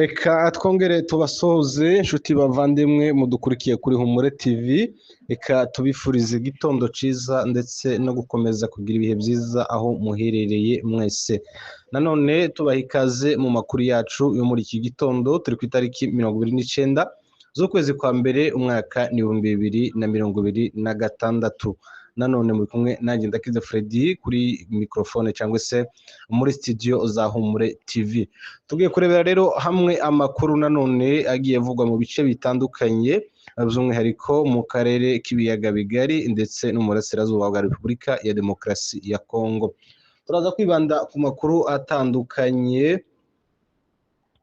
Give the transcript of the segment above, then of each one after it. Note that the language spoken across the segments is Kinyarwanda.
Reka twongere tubasohoze inshuti bavandimwe mudukurikiye kuri Humure TV, reka tubifurize igitondo ciza ndetse no gukomeza kugira ibihe byiza aho muherereye mwese. Nanone tubaha ikaze mu makuru yacu yo muri iki gitondo, turi ku itariki 29 z'ukwezi kwa mbere umwaka ni 2026. Nanone muri kumwe nanjye Ndakize Freddy kuri microphone cyangwa se muri studio za Humure TV. Tugiye kurebera rero hamwe amakuru nanone agiye avugwa mu bice bitandukanye, by'umwihariko mu karere k'ibiyaga bigari ndetse no mu burasirazuba bwa Repubulika ya Demokarasi ya Kongo. Turaza kwibanda ku makuru atandukanye,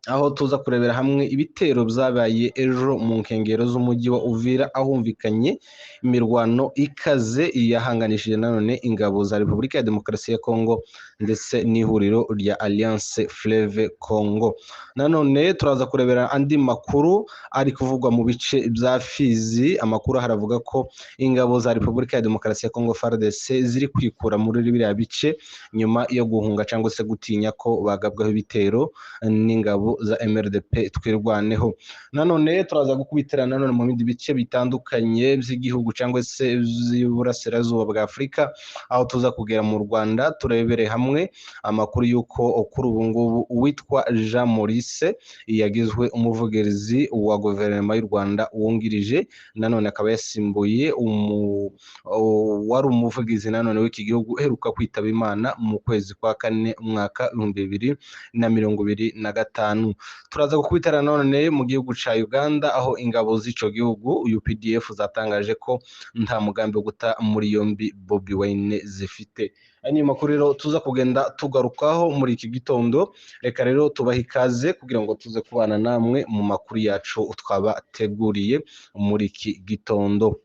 aho tuza kurebera hamwe ibitero byabaye ejo mu nkengero z'umujyi wa Uvira, ahumvikanye imirwano ikaze yahanganishije nanone ingabo za Repubulika ya Demokarasi ya Kongo ndetse n'ihuriro rya Alliance Fleuve Congo. Nanone turaza kurebera andi makuru ari kuvugwa mu bice bya Fizi. Amakuru haravuga ko ingabo za Repubulika ya Demokarasi ya Kongo FARDC ziri kwikura muri biriya bice nyuma yo guhunga cyangwa se gutinya ko bagabwaho ibitero n'ingabo za MRDP twirwaneho. Nanone turaza gukubitira nanone mu bindi bice bitandukanye by'igihugu cyangwa se by'uburasirazuba bwa Afurika, aho tuza kugera mu Rwanda turebere hamwe amakuru y'uko kuri ubu ngubu uwitwa Jean Maurice yagizwe umuvugizi wa guverinoma y'u Rwanda wungirije, nanone akaba yasimbuye wari umuvugizi nanone w'iki gihugu uheruka kwitaba Imana mu kwezi kwa kane umwaka 2025. Turaza gukubitana none mu gihugu ca Uganda, aho ingabo z'ico gihugu UPDF zatangaje ko nta mugambi wo guta muri yombi Bobi Wine zifite. Ani makuru rero tuza kugenda tugarukaho muri iki gitondo. Reka rero tubaha ikaze kugira ngo tuze kubana namwe mu makuru yacu twabateguriye muri iki gitondo.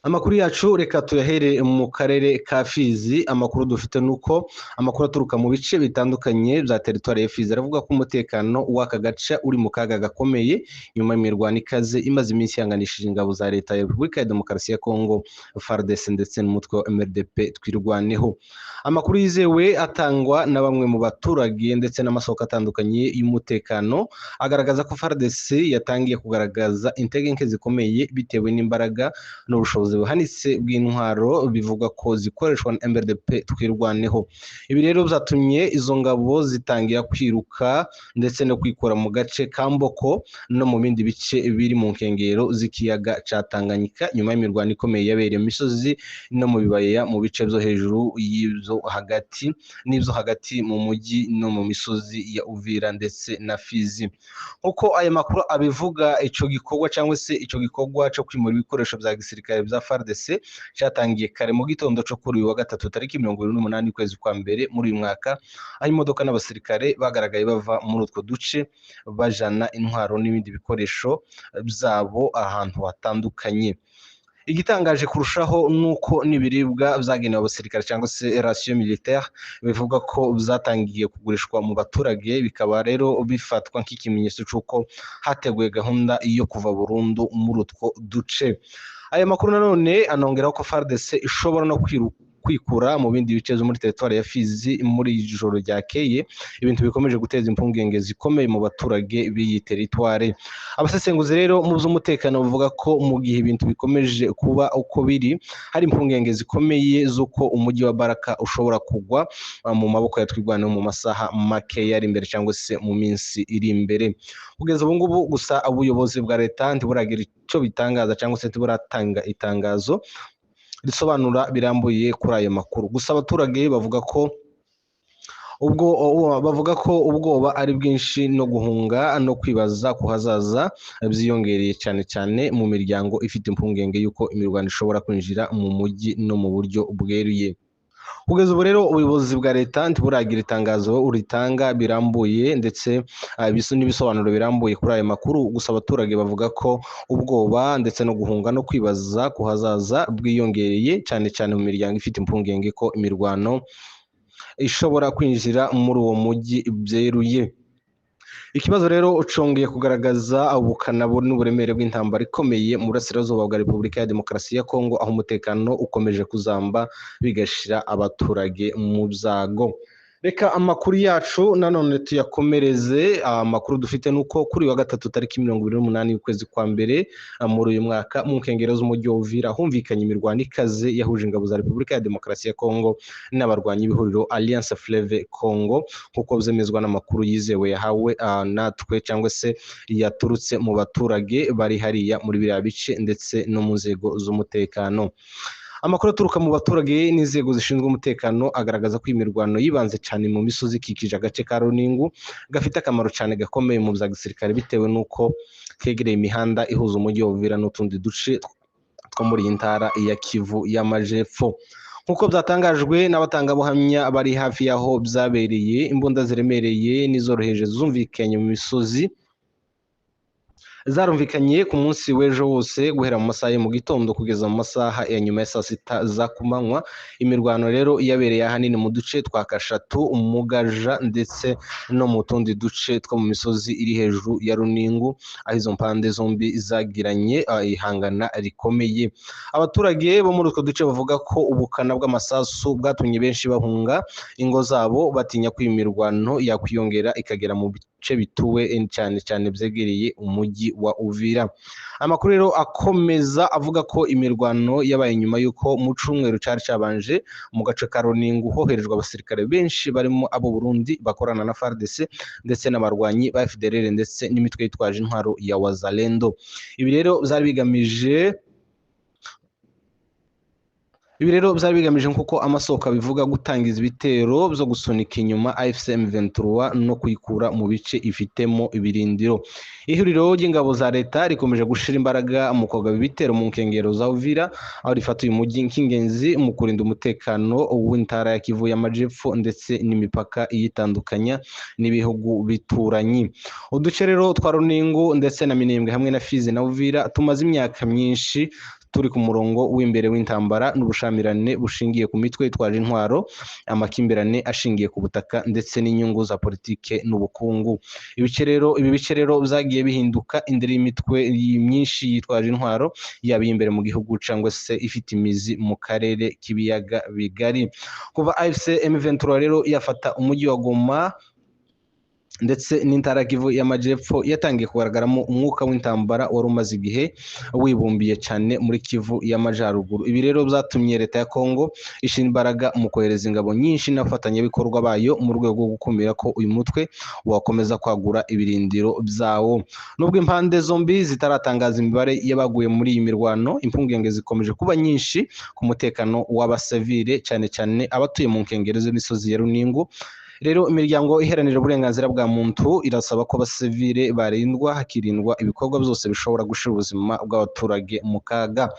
Amakuru yacu reka tuyahere mu karere ka Fizi. Amakuru dufite nuko amakuru aturuka mu bice bitandukanye bya teritwari ya Fizi aravuga ko umutekano w'aka gace uri mu kaga gakomeye nyuma y'imirwano ikaze imaze iminsi yanganishije ingabo za leta ya Repubulika ya Demokarasi ya Kongo FARDC ndetse n'umutwe wa MRDP twirwaneho. Amakuru yizewe atangwa na bamwe mu baturage ndetse n'amasoko atandukanye y'umutekano agaragaza ko FARDC yatangiye kugaragaza intege nke zikomeye bitewe n'imbaraga n'ubushobozi buhanitse bw'intwaro bivuga ko zikoreshwa na MRDP twirwaneho. Ibi rero byatumye izo ngabo zitangira kwiruka ndetse no kwikora mu gace ka Mboko no mu bindi bice biri mu nkengero z'ikiyaga ca Tanganyika nyuma y'imirwano ikomeye yabereye mu misozi no mu bibaya mu bice byo hejuru y'ibyo hagati n'ibyo hagati mu mujyi no mu misozi ya Uvira ndetse na Fizi. Uko aya makuru abivuga, ico gikorwa cyangwa se ico gikorwa cyo kwimura ibikoresho bya gisirikare bya FARDC cyatangiye kare mu gitondo cyo kuri uyu wa gatatu tariki 28 kwezi kwa mbere muri uyu mwaka, aho imodoka n'abasirikare bagaragaye bava muri utwo duce bajana intwaro n'ibindi bikoresho byabo ahantu hatandukanye. Igitangaje kurushaho nuko n'ibiribwa byagenewe abasirikare cyangwa se ration militaire bivuga ko byatangiye kugurishwa mu baturage, bikaba rero bifatwa nk'ikimenyetso cy'uko hateguye gahunda yo kuva burundu muri utwo duce. Aya makuru nanone anongeraho ko FARDC ishobora no kwikura mu bindi bice zo muri teritwari ya Fizi muri ijoro ryakeye, ibintu bikomeje guteza impungenge zikomeye mu baturage b'iyi teritwari. Abasesenguzi rero mu by'umutekano bavuga ko mu gihe ibintu bikomeje kuba uko biri, hari impungenge zikomeye z'uko umujyi wa Baraka ushobora kugwa mu maboko ya twirwaneho mu masaha make yari imbere cyangwa se mu minsi iri imbere. Kugeza ubu ngubu gusa ubuyobozi bwa leta ntiburagira icyo bitangaza cyangwa se ntiburatanga itangazo risobanura birambuye kuri ayo makuru. Gusa abaturage bavuga ko ubwoba ari bwinshi no guhunga no kwibaza ku hazaza byiyongereye cyane cyane mu miryango ifite impungenge y'uko imirwano ishobora kwinjira mu mujyi no mu buryo bweruye. Kugeza ubu rero ubuyobozi bwa leta ntiburagira itangazo uritanga birambuye ndetse n'ibisobanuro birambuye kuri ayo makuru. Gusa abaturage bavuga ko ubwoba ndetse no guhunga no kwibaza ku hazaza bwiyongereye cyane cyane mu miryango ifite impungenge ko imirwano ishobora kwinjira muri uwo mujyi byeruye. Ikibazo rero ucongeye kugaragaza ubukana n'uburemere bw'intambara ikomeye mu burasirazuba bwa Repubulika ya Demokarasi ya Kongo, aho umutekano ukomeje kuzamba bigashira abaturage mu byago. Reka amakuru yacu nanone tuyakomereze amakuru dufite nuko kuri wa gatatu tariki 28 y'ukwezi kwa mbere muri uyu mwaka mu nkengero z'umujyi wa Uvira humvikanye imirwano ikaze yahuje ingabo za Repubulika ya Demokarasi ya Kongo n'abarwanyi b'ihuriro Alliance Fleuve Congo kuko byemezwa n'amakuru yizewe yahawe natwe cyangwa se yaturutse mu baturage bari hariya muri biriya bice ndetse no mu nzego z'umutekano. Amakuru aturuka mu baturage n'inzego zishinzwe umutekano agaragaza ko imirwano yibanze cyane mu misozi ikikije agace ka Runingu gafite akamaro cyane gakomeye mu bya gisirikare bitewe n'uko kegereye imihanda ihuza umujyi wa Uvira n'utundi duce two muri iyi ntara ya Kivu y'Amajepfo. Nk'uko byatangajwe n'abatangabuhamya bari hafi y'aho byabereye, imbunda ziremereye n'izoroheje zumvikanye mu misozi zarumvikanye ku munsi w'ejo wose guhera mu masaha yo mu gitondo kugeza mu masaha ya nyuma ya saa sita za kumanywa. Imirwano rero yabereye ahanini mu duce twa Kashatu, Umugaja ndetse no mu tundi duce two mu misozi iri hejuru ya Runingu, aho izo mpande zombi zagiranye ihangana rikomeye. Abaturage bo muri utwo duce bavuga ko ubukana bw'amasasu bwatumye benshi bahunga ingo zabo batinya ko imirwano yakwiyongera ikagera mu bice bituwe cyane cyane byegereye umujyi wa Uvira. Amakuru rero akomeza avuga ko imirwano yabaye nyuma y'uko mu cyumweru cyari cyabanje mu gace ka Runingu hoherejwe abasirikare benshi barimo abo Burundi bakorana na FARDC ndetse n'abarwanyi ba FDLR ndetse n'imitwe yitwaje intwaro ya Wazalendo. Ibi rero byari bigamije nk'uko amasoko abivuga gutangiza ibitero byo gusunika inyuma AFC M23 no kuyikura mu bice ifitemo ibirindiro. Ihuriro ry'ingabo za leta rikomeje gushira imbaraga mu kugaba ibitero mu nkengero za Uvira, aho rifata uyu mujyi nk'ingenzi mu kurinda umutekano w'intara ya Kivu y'Amajepfo ndetse n'imipaka iyitandukanya n'ibihugu bituranyi. Uduce rero twa Runingu ndetse na Minembwe hamwe na Fizi na Uvira tumaze imyaka myinshi turi ku murongo w'imbere w'intambara n'ubushamirane bushingiye ku mitwe yitwaje intwaro, amakimbirane ashingiye ku butaka ndetse n'inyungu za politike n'ubukungu. Ibi bice rero byagiye bihinduka indiri y'imitwe myinshi yitwaje intwaro, yaba imbere mu gihugu cyangwa se ifite imizi mu karere k'ibiyaga bigari. Kuva AFC M23 rero yafata umujyi wa Goma ndetse n'intara Kivu y'Amajepfo yatangiye kugaragaramo umwuka w'intambara wari umaze igihe wibumbiye cyane muri Kivu y'Amajyaruguru. Ibi rero byatumye leta ya Kongo ishyira imbaraga mu kohereza ingabo nyinshi n'abafatanyabikorwa bayo mu rwego rwo gukumira ko uyu mutwe wakomeza kwagura ibirindiro byawo. Nubwo impande zombi zitaratangaza imibare y'abaguye muri iyi mirwano, impungenge zikomeje kuba nyinshi ku mutekano w'abasivile cyane cyane abatuye mu nkengero z'imisozi ya Runingu. Rero imiryango iharanira uburenganzira bwa muntu irasaba ko abasivile barindwa hakirindwa ibikorwa byose bishobora gushira ubuzima bw'abaturage mu kaga.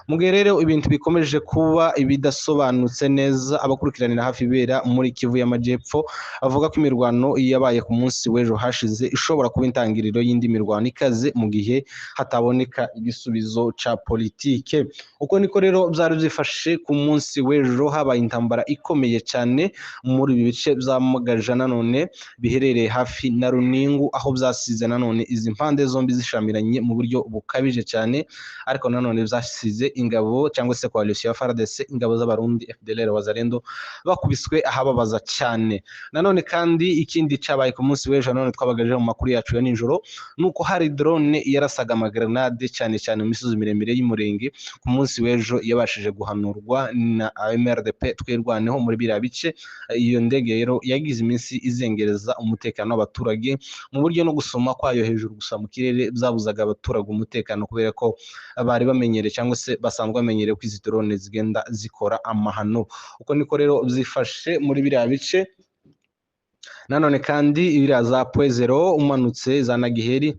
Mu gihe rero ibintu bikomeje kuba ibidasobanutse neza, abakurikiranira hafi ibera muri Kivu y'Amajepfo avuga ko imirwano yabaye ku munsi w'ejo hashize ishobora kuba intangiriro y'indi mirwano ikaze mu gihe hataboneka igisubizo ca politike. Uko niko rero byari byifashe ku munsi w'ejo, habaye intambara ikomeye cyane muri ibi bice bya Mugaja nanone biherereye hafi na Runingu, aho byasize nanone izi mpande zombi zishamiranye mu buryo bukabije cyane, ariko nanone byasize ingabo cyangwa se coalition ya FARDC, ingabo z'abarundi FDLR Wazalendo bakubiswe ahababaza cyane. Nanone kandi ikindi cyabaye ku munsi w'ejo nanone twabagaje mu makuru yacu ya nijoro, nuko hari drone yarasaga amagrenade cyane cyane mu misozi miremire y'umurenge. Ku munsi w'ejo yabashije guhanurwa na MRDP twirwaneho muri biriya bice. Iyo ndege rero yagize iminsi izengereza umutekano w'abaturage mu buryo no gusoma kwayo hejuru gusa mu kirere byabuzaga abaturage umutekano, kubera ko bari bamenyereye cyangwa se basanzwe bamenyereye ko izi drone zigenda zikora amahano. Uko niko rero zifashe muri biriya bice. Nanone kandi ibiriya za Pwezero umanutse za Nagiheri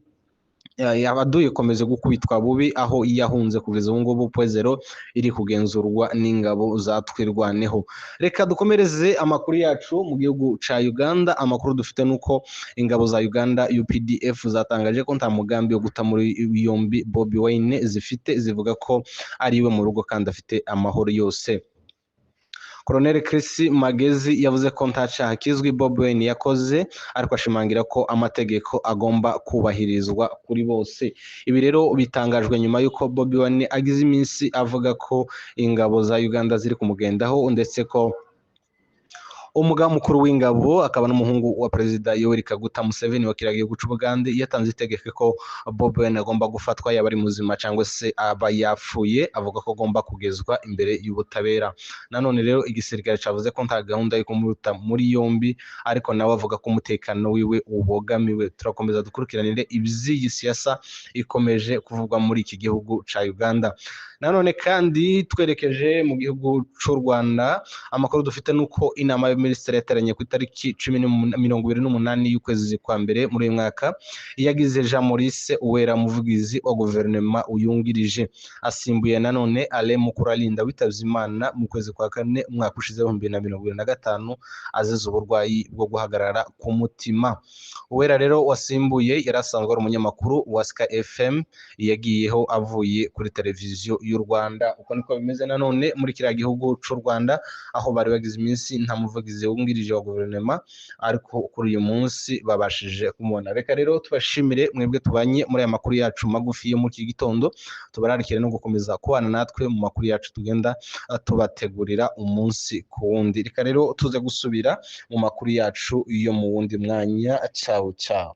abaduye komeze gukubitwa bubi, aho yahunze kugeza ubu ngubu Pwezero iri kugenzurwa n'ingabo zatwirwaneho. Reka dukomereze amakuru yacu mu gihugu ca Uganda. Amakuru dufite nuko ingabo za Uganda UPDF zatangaje ko nta mugambi wo guta muri yombi Bobi Wine zifite, zivuga ko ari iwe mu rugo kandi afite amahoro yose. Colonel Chris Magezi yavuze ko nta cyaha kizwi Bobi Wine yakoze, ariko ashimangira ko amategeko agomba kubahirizwa kuri bose. Ibi rero bitangajwe nyuma y'uko Bobi Wine agize iminsi avuga ko ingabo za Uganda ziri kumugendaho ndetse ko umugaba mukuru w'ingabo akaba n'umuhungu wa perezida Yoweri Kaguta Museveni wa kiriya gihugu c'Ubugande yatanze itegeko ko Bobi Wine agomba gufatwa yaba ari muzima cyangwa se aba yapfuye, avuga ko agomba kugezwa imbere y'ubutabera. Nanone rero igisirikare cavuze ko nta gahunda yo kumuta muri yombi, ariko nawe avuga ko umutekano wiwe ubogamiwe. Turakomeza dukurikiranire ivy'iyi siasa ikomeje kuvugwa muri iki gihugu ca Uganda. Nanone kandi twerekeje mu gihugu c'u Rwanda, amakuru dufite nuko inama y'abaminisitiri yateranye ku itariki 28 y'ukwezi kwa mbere muri uyu mwaka, yagize Jean Maurice Uwera muvugizi wa guverinoma uyungirije, asimbuye nanone Alain Mukuralinda witavye Imana mu kwezi kwa kane umwaka ushize 2025 azize uburwayi bwo guhagarara ku mutima. Uwera rero wasimbuye yarasanzwe ari umunyamakuru wa Sky FM, yagiyeho avuye kuri televiziyo y'u Rwanda. Uko niko bimeze nanone muri kiriya gihugu c'u Rwanda, aho bari bagize iminsi nta muvugizi wungirije wa guverinoma, ariko kuri uyu munsi babashije kumubona. Reka rero tubashimire mwebwe tubanye muri aya makuru yacu magufi yo muri iki gitondo, tubararikire no gukomeza kubana natwe mu makuru yacu tugenda tubategurira umunsi ku wundi. Reka rero tuze gusubira mu makuru yacu yo mu wundi mwanya. Ciao ciao.